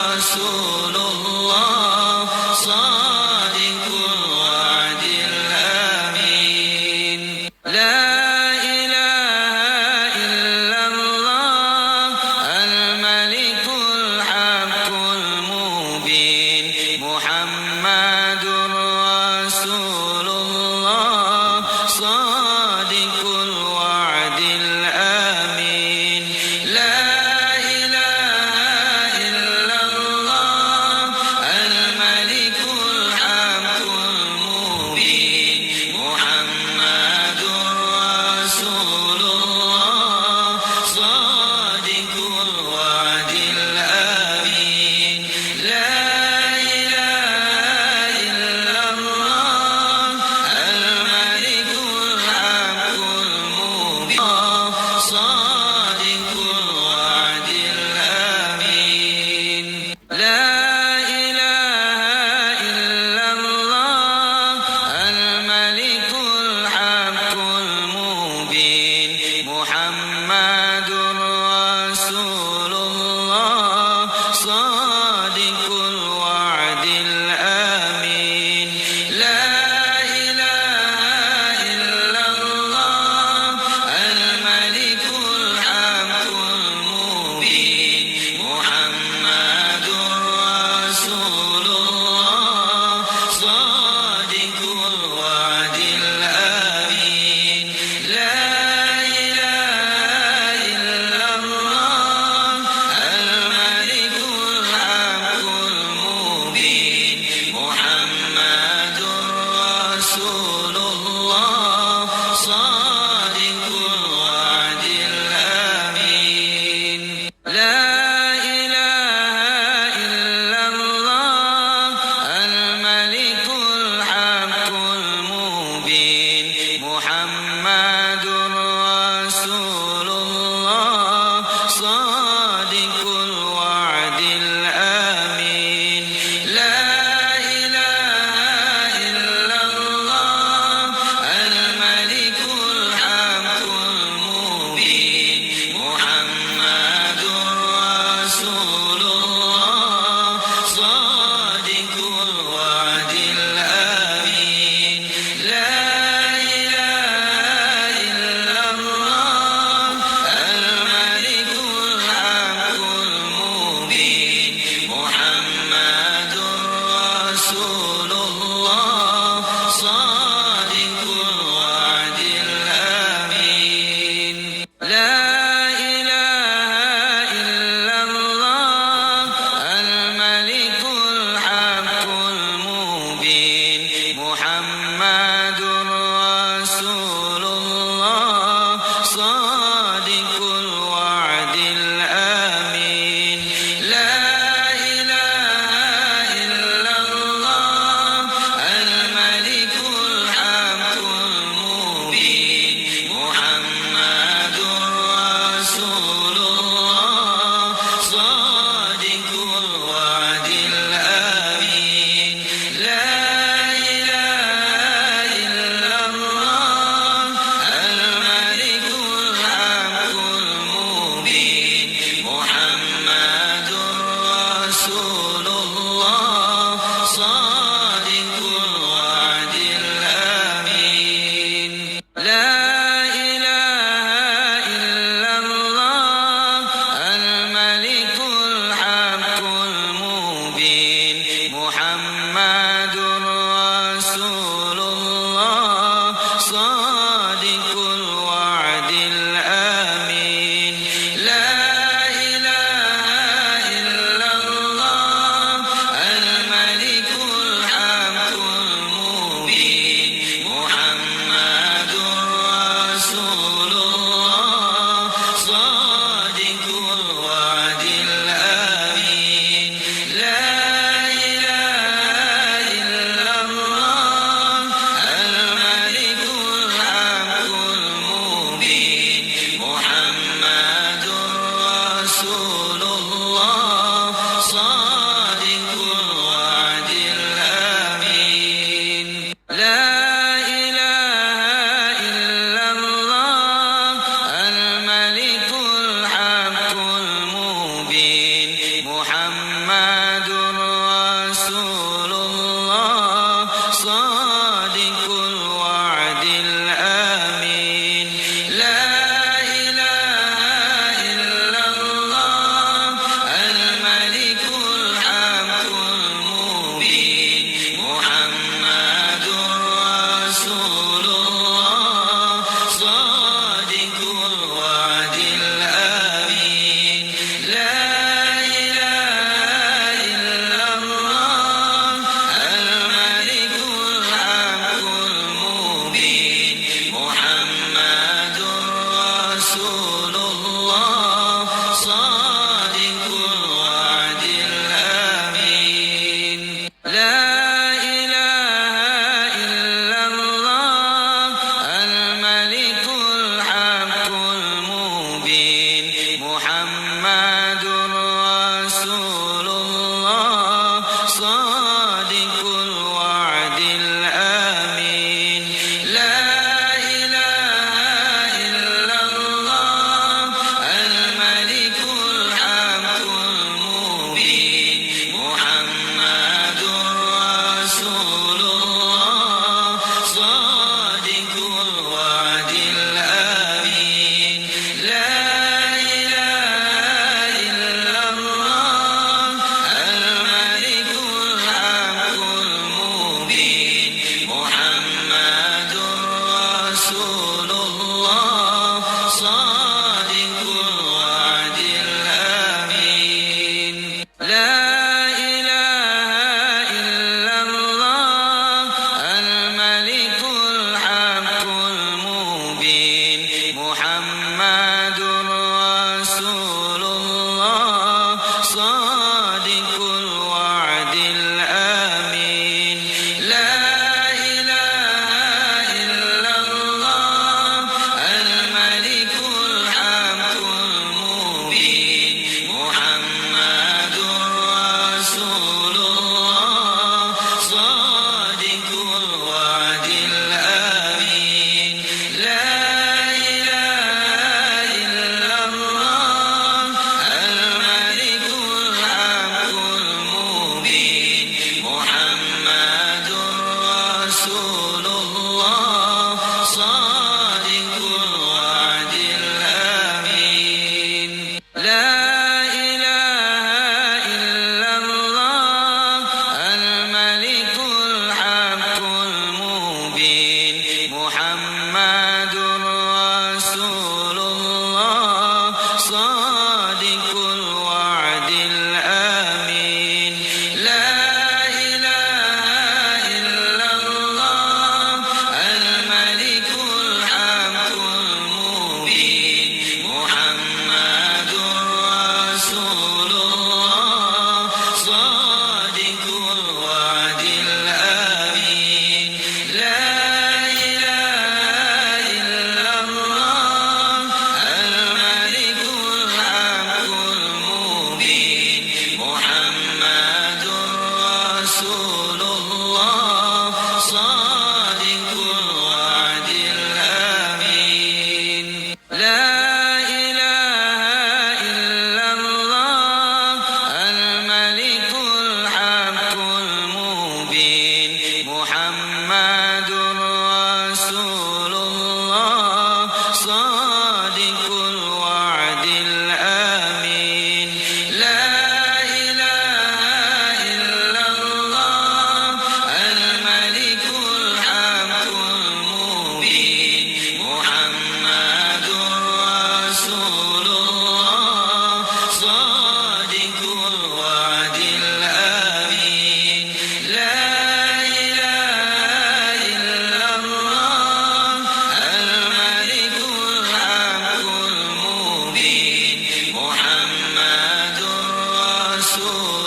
رسول الله صادق الوعد الأمين لا إله إلا الله الملك الحق المبين محمد رسول الله صادق الوعد الأمين لا محمد رسول الله صادق الوعد الأمين لا إله إلا الله الملك الحق المبين محمد رسول الله صادق الوعد الأمين لا رسول الله صادق الوعد الأمين لا إله إلا الله الملك الحق المبين محمد رسول الله صادق الوعد الأمين لا رسول الله صادق الوعد الأمين لا إله إلا الله الملك الحق المبين محمد رسول الله صادق الوعد الأمين لا رسول الله صادق الوعد الأمين لا إله إلا الله الملك الحق المبين محمد رسول الله صادق الوعد الأمين لا محمد رسول الله صادق الوعد الأمين لا إله إلا الله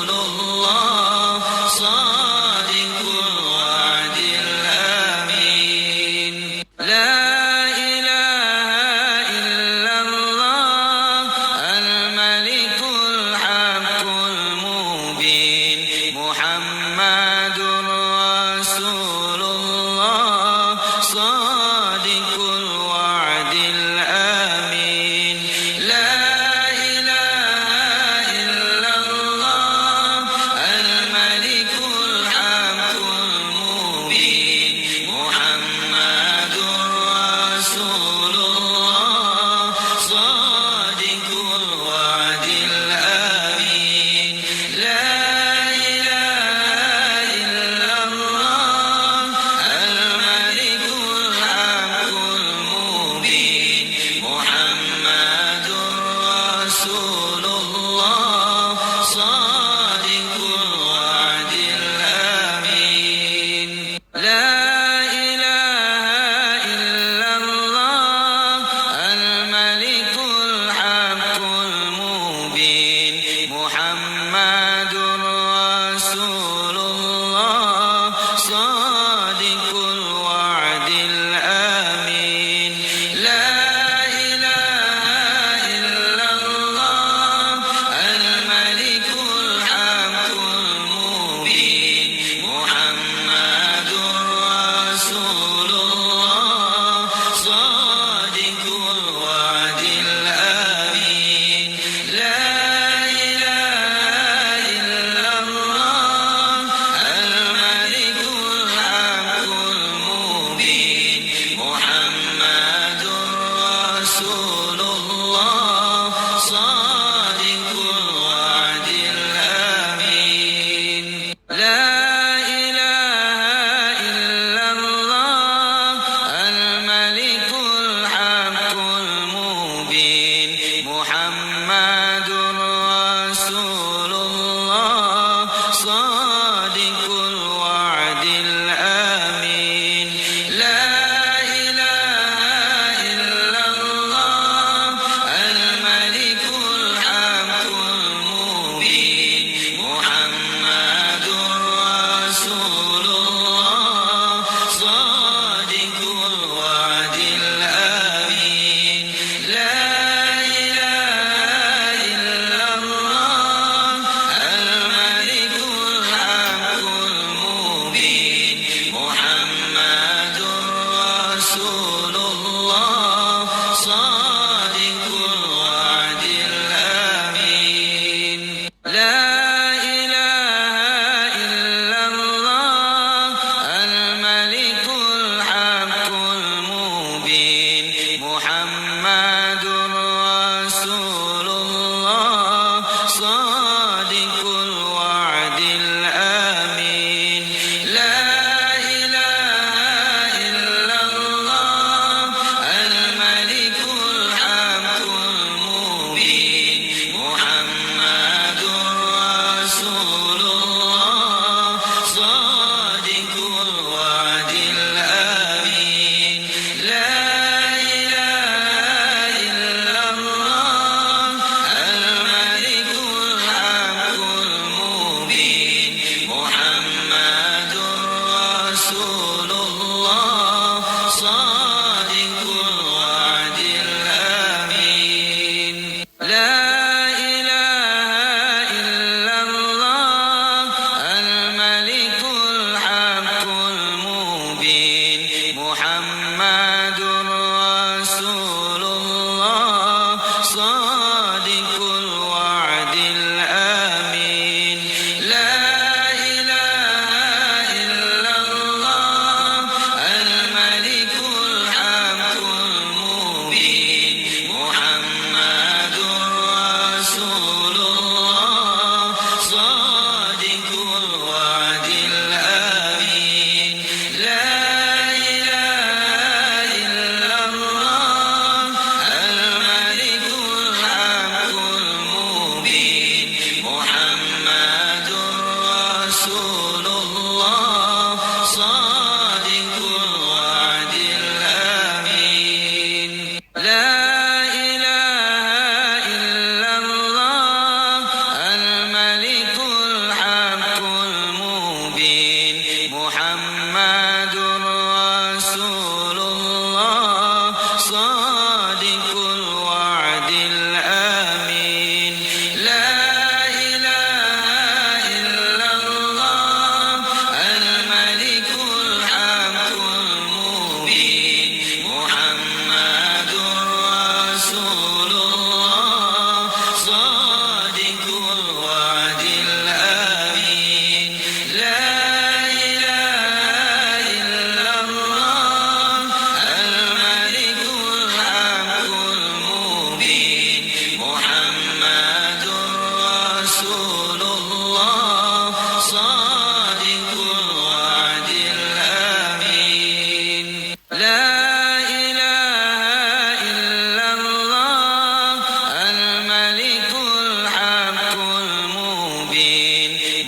رسول الله صادق الوعد الأمين لا إله إلا الله الملك الحق المبين محمد رسول الله صادق الوعد الأمين لا إله إلا الله الملك الحق المبين محمد رسول الله صادق الوعد الأمين لا إله إلا الله الملك الحق المبين محمد رسول الله صادق الوعد الأمين لا إله إلا الله الملك الحق المبين محمد رسول الله صادق الوعد الأمين لا إله إلا الله الملك الحق المبين محمد رسول الله صادق الوعد الأمين لا إله إلا الله الملك الحق المبين محمد رسول الله صادق الوعد الأمين لا إله إلا الله الملك الحق المبين محمد رسول الله صادق الوعد الأمين لا إله إلا الله الملك الحق المبين محمد رسول الله صادق الوعد الأمين لا إله إلا الله الملك الحق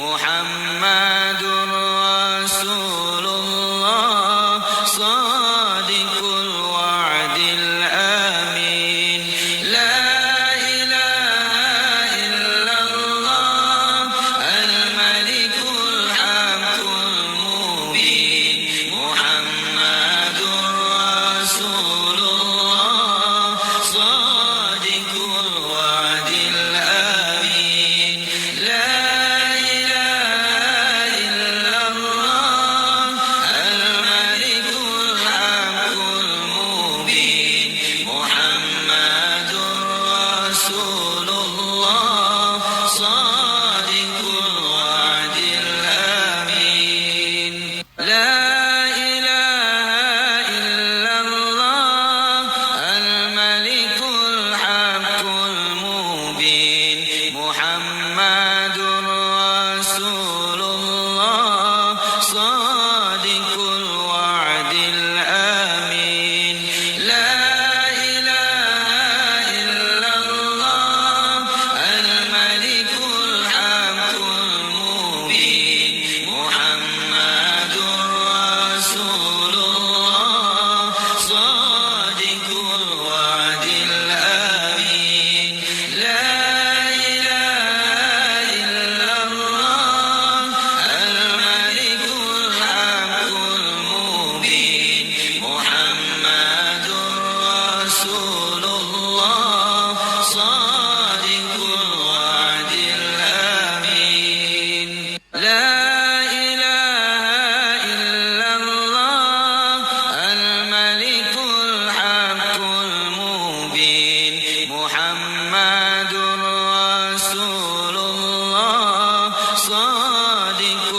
محمد رسول الله صادق الوعد الأمين لا إله إلا الله الملك الحق المبين محمد رسول الله صادق الوعد الأمين لا إله إلا الله الملك الحق المبين محمد رسول الله صادق الوعد الأمين لا إله إلا الله الملك الحق المبين محمد رسول الله صادق الوعد الأمين لا إله إلا الله الملك الحق المبين محمد رسول الله صادق الوعد الأمين لا إله إلا الله الملك الحق المبين محمد رسول الله صادق الوعد الأمين لا إله إلا الله الملك الحق المبين محمد رسول الله صادق